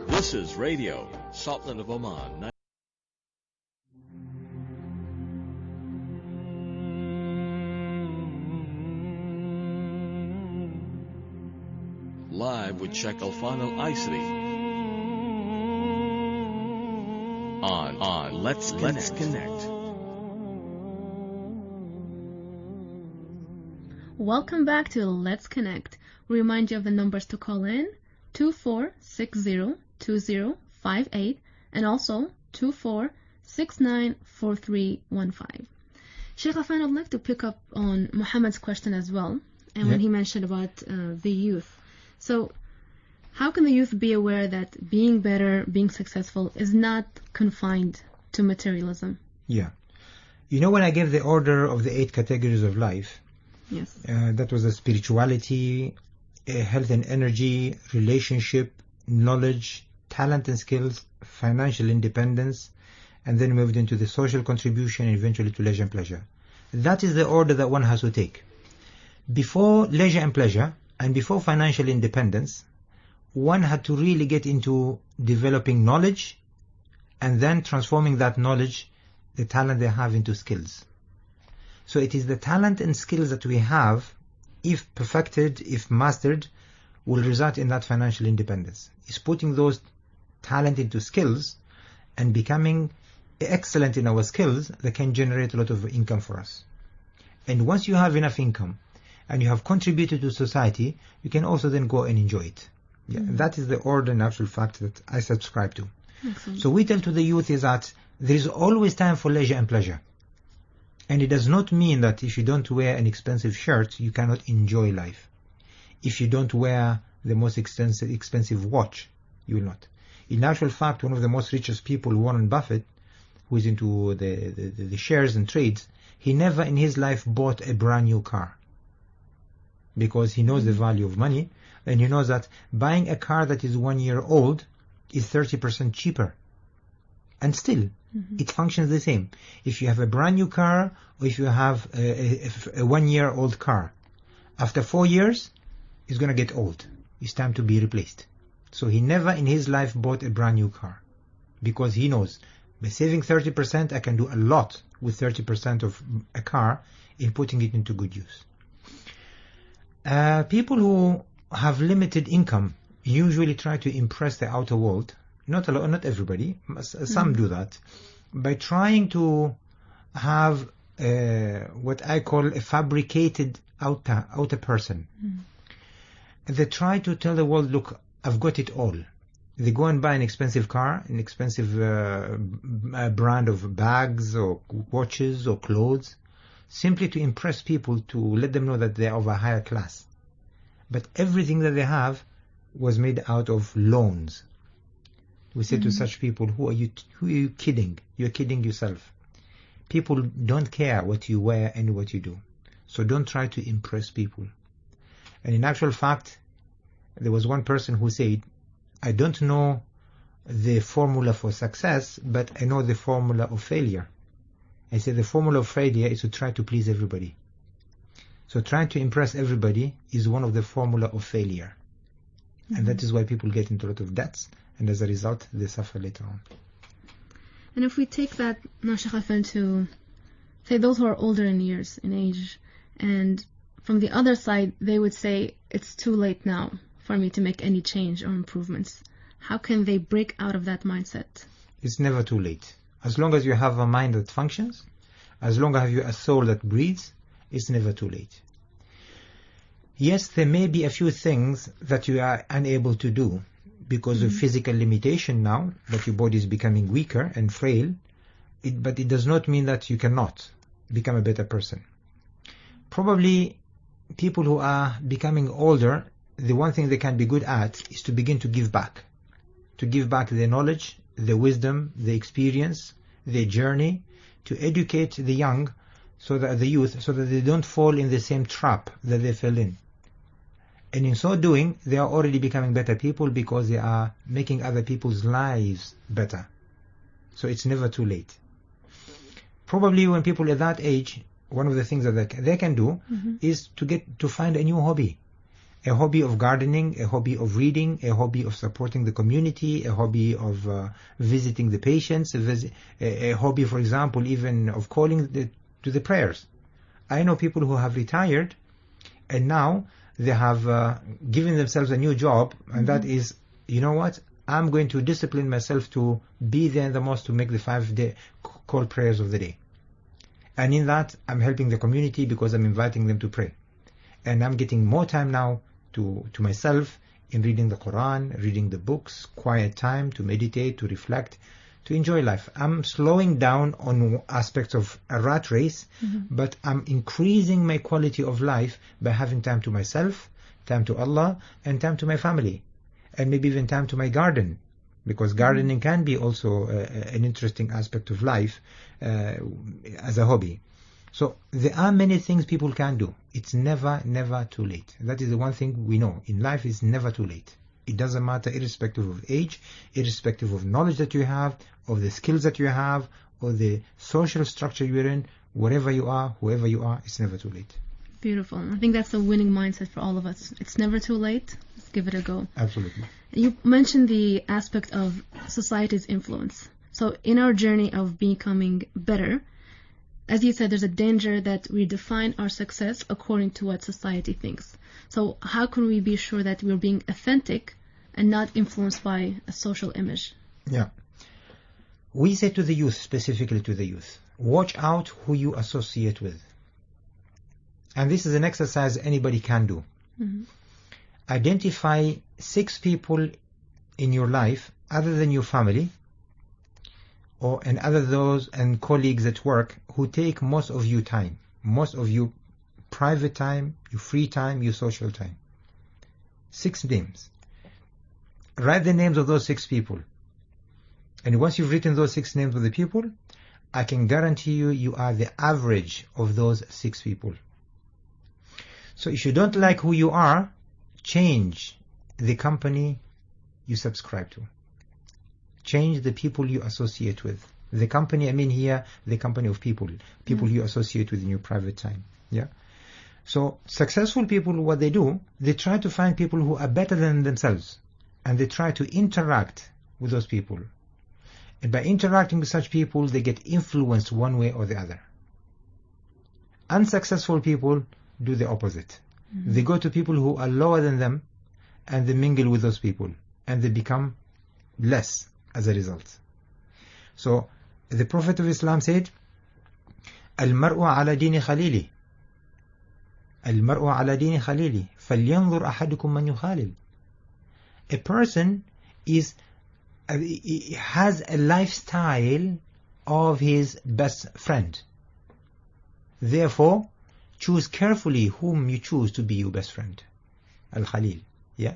This is Radio Sultanate of Oman. live with Sheikh Alfan Al-Aisri on Let's Connect. Welcome back to Let's Connect. We remind you of the numbers to call in: 24602058 and also 24694315. Sheikh Alfan, I'd like to pick up on Muhammad's question as well, and when he mentioned about the youth. So, how can the youth be aware that being better, being successful is not confined to materialism? Yeah. You know, when I gave the order of the 8 categories of life, Yes. that was the spirituality, health and energy, relationship, knowledge, talent and skills, financial independence, and then moved into the social contribution and eventually to leisure and pleasure. That is the order that one has to take. Before leisure and pleasure and before financial independence, one had to really get into developing knowledge and then transforming that knowledge, the talent they have, into skills. So it is the talent and skills that we have, if perfected, if mastered, will result in that financial independence. It's putting those talent into skills and becoming excellent in our skills that can generate a lot of income for us. And once you have enough income and you have contributed to society, you can also then go and enjoy it. Yeah, that is the order in actual fact that I subscribe to. Excellent. So we tell to the youth is that there is always time for leisure and pleasure. And it does not mean that if you don't wear an expensive shirt, you cannot enjoy life. If you don't wear the most expensive watch, you will not. In actual fact, one of the most richest people, Warren Buffett, who is into the shares and trades, he never in his life bought a brand new car. Because he knows the value of money, and he knows that buying a car that is 1 year old is 30% cheaper. And still, it functions the same. If you have a brand new car, or if you have a 1 year old car, after 4 years, it's going to get old. It's time to be replaced. So he never in his life bought a brand new car. Because he knows, by saving 30%, I can do a lot with 30% of a car in putting it into good use. People who have limited income usually try to impress the outer world. Not everybody, some do that, by trying to have what I call a fabricated outer person. They try to tell the world, look, I've got it all. They go and buy an expensive car, an expensive brand of bags or watches or clothes, simply to impress people, to let them know that they're of a higher class. But everything that they have was made out of loans. We say to such people, who are you kidding? You're kidding yourself. People don't care what you wear and what you do. So don't try to impress people. And in actual fact, there was one person who said, I don't know the formula for success, but I know the formula of failure. I said the formula of failure is to try to please everybody. So trying to impress everybody is one of the formula of failure. And that is why people get into a lot of debts, and as a result, they suffer later on. And if we take that, Sheikh Alfan, to say those who are older in years, in age, and from the other side, they would say, it's too late now for me to make any change or improvements. How can they break out of that mindset? It's never too late. As long as you have a mind that functions, as long as you have a soul that breathes, it's never too late. Yes, there may be a few things that you are unable to do because of physical limitation now, that your body is becoming weaker and frail, but it does not mean that you cannot become a better person. Probably people who are becoming older, the one thing they can be good at is to begin to give back. To give back their knowledge, their wisdom, their experience, their journey, to educate the young, so that the youth, so that they don't fall in the same trap that they fell in. And in so doing, they are already becoming better people because they are making other people's lives better. So it's never too late. Probably when people at that age, one of the things that they can do is to find a new hobby. A hobby of gardening, a hobby of reading, a hobby of supporting the community, a hobby of visiting the patients, a hobby, for example, even of calling to the prayers. I know people who have retired and now they have given themselves a new job, and that is, you know what, I'm going to discipline myself to be there the most to make the 5-day call prayers of the day. And in that, I'm helping the community because I'm inviting them to pray. And I'm getting more time now to myself in reading the Quran, reading the books, quiet time to meditate, to reflect, to enjoy life. I'm slowing down on aspects of a rat race, but I'm increasing my quality of life by having time to myself, time to Allah, and time to my family, and maybe even time to my garden, because gardening can be also an interesting aspect of life as a hobby. So there are many things people can do. It's never too late. That is the one thing we know. In life, it's never too late. It doesn't matter, irrespective of age, irrespective of knowledge that you have, of the skills that you have, or the social structure you're in, wherever you are, whoever you are, it's never too late. Beautiful. I think that's a winning mindset for all of us. It's never too late. Let's give it a go. Absolutely. You mentioned the aspect of society's influence. So in our journey of becoming better, as you said, there's a danger that we define our success according to what society thinks. So how can we be sure that we're being authentic and not influenced by a social image? Yeah. We say to the youth, specifically to the youth, watch out who you associate with. And this is an exercise anybody can do. Identify 6 people in your life other than your family and other those and colleagues at work who take most of your time, most of your private time, your free time, your social time. 6 names. Write the names of those 6 people. And once you've written those 6 names of the people, I can guarantee you are the average of those 6 people. So if you don't like who you are, change the company you subscribe to. Change the people you associate with. The company, I mean here, the company of people you associate with in your private time. Yeah. So successful people, what they do, they try to find people who are better than themselves, and they try to interact with those people. And by interacting with such people, they get influenced one way or the other. Unsuccessful people do the opposite. They go to people who are lower than them, and they mingle with those people, and they become less as a result. So the Prophet of Islam said, "Al-mar'u ala dini khalili. Al-mar'u ala dini khalili. Falyanzur ahadukum man yukhalil." A person has a lifestyle of his best friend. Therefore, choose carefully whom you choose to be your best friend. Al-Khalil. Yeah.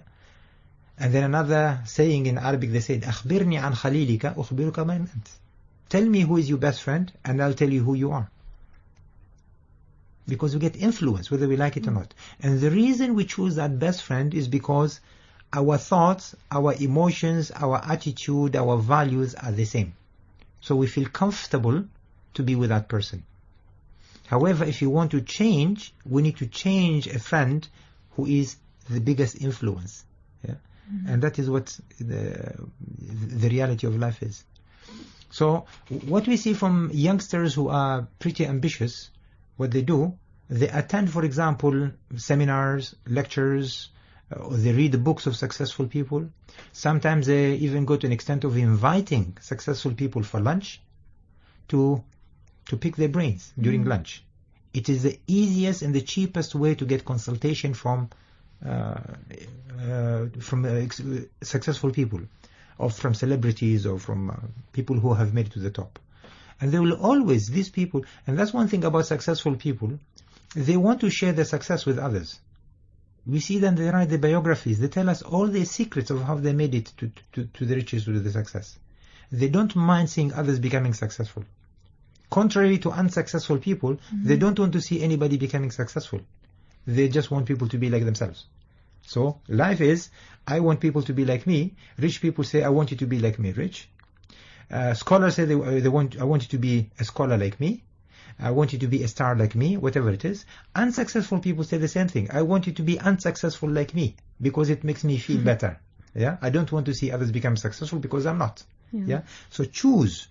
And then another saying in Arabic, they said, أخبرني عن خليلك أخبرك من أنت. Tell me who is your best friend, and I'll tell you who you are. Because we get influence, whether we like it or not. And the reason we choose that best friend is because our thoughts, our emotions, our attitude, our values are the same. So we feel comfortable to be with that person. However, if you want to change, we need to change a friend who is the biggest influence. Yeah? And that is what the reality of life is. So what we see from youngsters who are pretty ambitious, what they do, they attend, for example, seminars, lectures, or they read the books of successful people. Sometimes they even go to an extent of inviting successful people for lunch to pick their brains during lunch. It is the easiest and the cheapest way to get consultation from successful people, or from celebrities, or from people who have made it to the top. And they will always, these people, and that's one thing about successful people, they want to share their success with others. We see them, they write their biographies, they tell us all their secrets of how they made it to the riches, to the success. They don't mind seeing others becoming successful. Contrary to unsuccessful people, they don't want to see anybody becoming successful. They just want people to be like themselves. So life is, I want people to be like me. Rich people say, I want you to be like me, rich. Scholars say, I want you to be a scholar like me. I want you to be a star like me, whatever it is. Unsuccessful people say the same thing. I want you to be unsuccessful like me, because it makes me feel better. Yeah, I don't want to see others become successful because I'm not. Yeah. So choose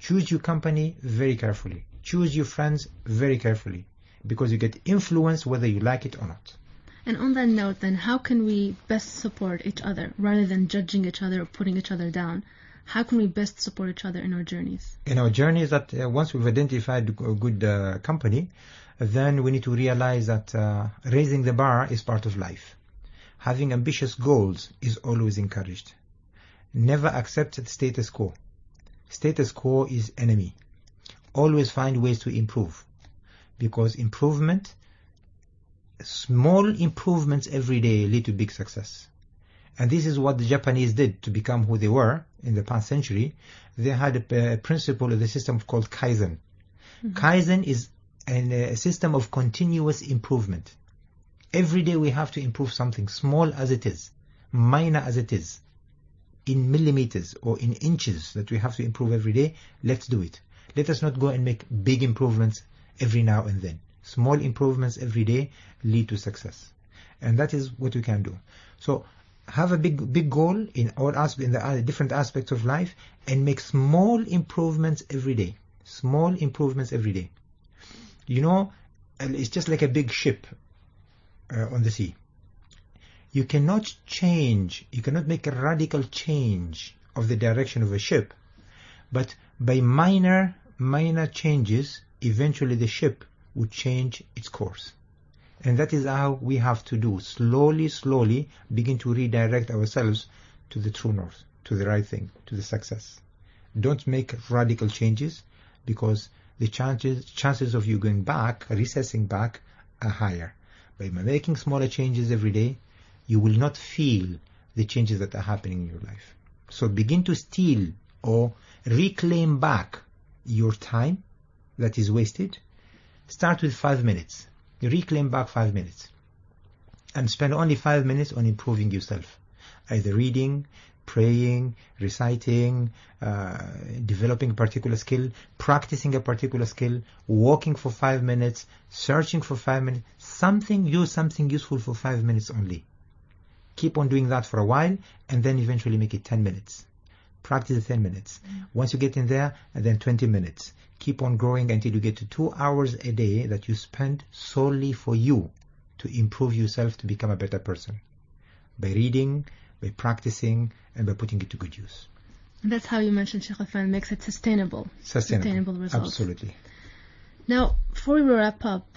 your company very carefully. Choose your friends very carefully, because you get influence whether you like it or not. And on that note then, how can we best support each other rather than judging each other or putting each other down? How can we best support each other in our journeys? In our journeys, that once we've identified a good company, then we need to realize that raising the bar is part of life. Having ambitious goals is always encouraged. Never accept the status quo. Status quo is enemy. Always find ways to improve, because small improvements every day lead to big success. And this is what the Japanese did to become who they were in the past century. They had a principle of the system called Kaizen. Mm-hmm. Kaizen is a system of continuous improvement. Every day we have to improve something, small as it is, minor as it is, in millimeters or in inches that we have to improve every day. Let's do it. Let us not go and make big improvements every now and then. Small improvements every day lead to success. And that is what we can do. So have a big goal in the different aspects of life, and make small improvements every day. Small improvements every day. You know, it's just like a big ship on the sea. You cannot make a radical change of the direction of a ship, but by minor changes, eventually the ship would change its course. And that is how we have to do. Slowly begin to redirect ourselves to the true north, to the right thing, to the success. Don't make radical changes, because the chances of you going back, recessing back, are higher. By making smaller changes every day, you will not feel the changes that are happening in your life. So begin to steal or reclaim back your time that is wasted. Start with 5 minutes. Reclaim back 5 minutes. And spend only 5 minutes on improving yourself. Either reading, praying, reciting, developing a particular skill, practicing a particular skill, walking for 5 minutes, searching for 5 minutes, something useful for 5 minutes only. Keep on doing that for a while, and then eventually make it 10 minutes. Practice 10 minutes. Once you get in there, and then 20 minutes. Keep on growing until you get to 2 hours a day that you spend solely for you, to improve yourself, to become a better person. By reading, by practicing, and by putting it to good use. And that's how you mentioned, Sheikh Affan, makes it sustainable results. Absolutely. Now, before we wrap up,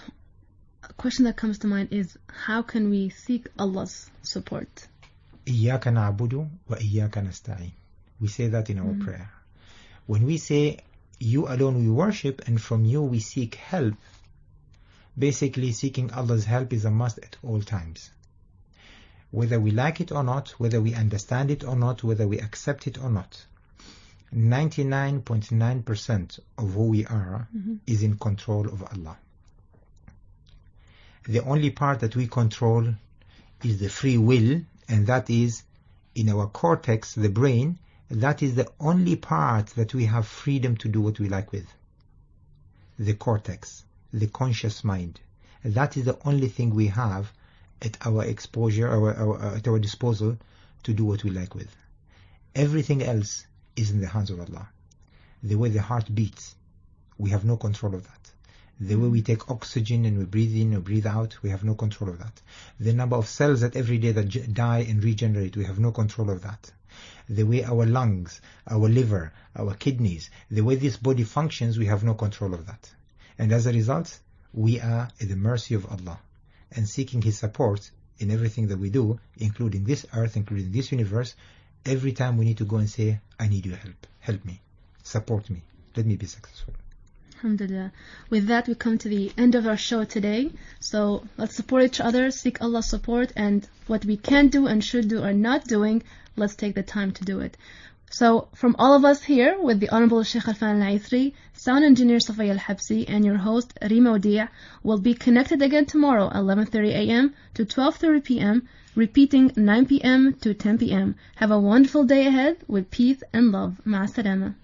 a question that comes to mind is, how can we seek Allah's support? إِيَّاكَ نَعْبُدُ وَإِيَّاكَ نَسْتَعِينُ. We say that in our prayer. When we say, you alone we worship, and from you we seek help, basically seeking Allah's help is a must at all times. Whether we like it or not, whether we understand it or not, whether we accept it or not, 99.9% of who we are is in control of Allah. The only part that we control is the free will, and that is in our cortex, the brain. That is the only part that we have freedom to do what we like with. The cortex, the conscious mind. That is the only thing we have at our at our disposal to do what we like with. Everything else is in the hands of Allah. The way the heart beats, we have no control of that. The way we take oxygen and we breathe in or breathe out, we have no control of that. The number of cells that every day that die and regenerate, we have no control of that. The way our lungs, our liver, our kidneys, the way this body functions, we have no control of that. And as a result, we are at the mercy of Allah, and seeking His support in everything that we do, including this earth, including this universe. Every time we need to go and say, I need your help. Help me. Support me. Let me be successful. Alhamdulillah. With that, we come to the end of our show today. So let's support each other, seek Allah's support, and what we can do and should do or not doing, let's take the time to do it. So from all of us here with the Honorable Sheikh Affan Al-Aithri, sound engineer Safaya Al-Habsi, and your host Rima Odia, will be connected again tomorrow at 11:30 a.m. to 12:30 p.m., repeating 9 p.m. to 10 p.m. Have a wonderful day ahead with peace and love. Ma'a salama.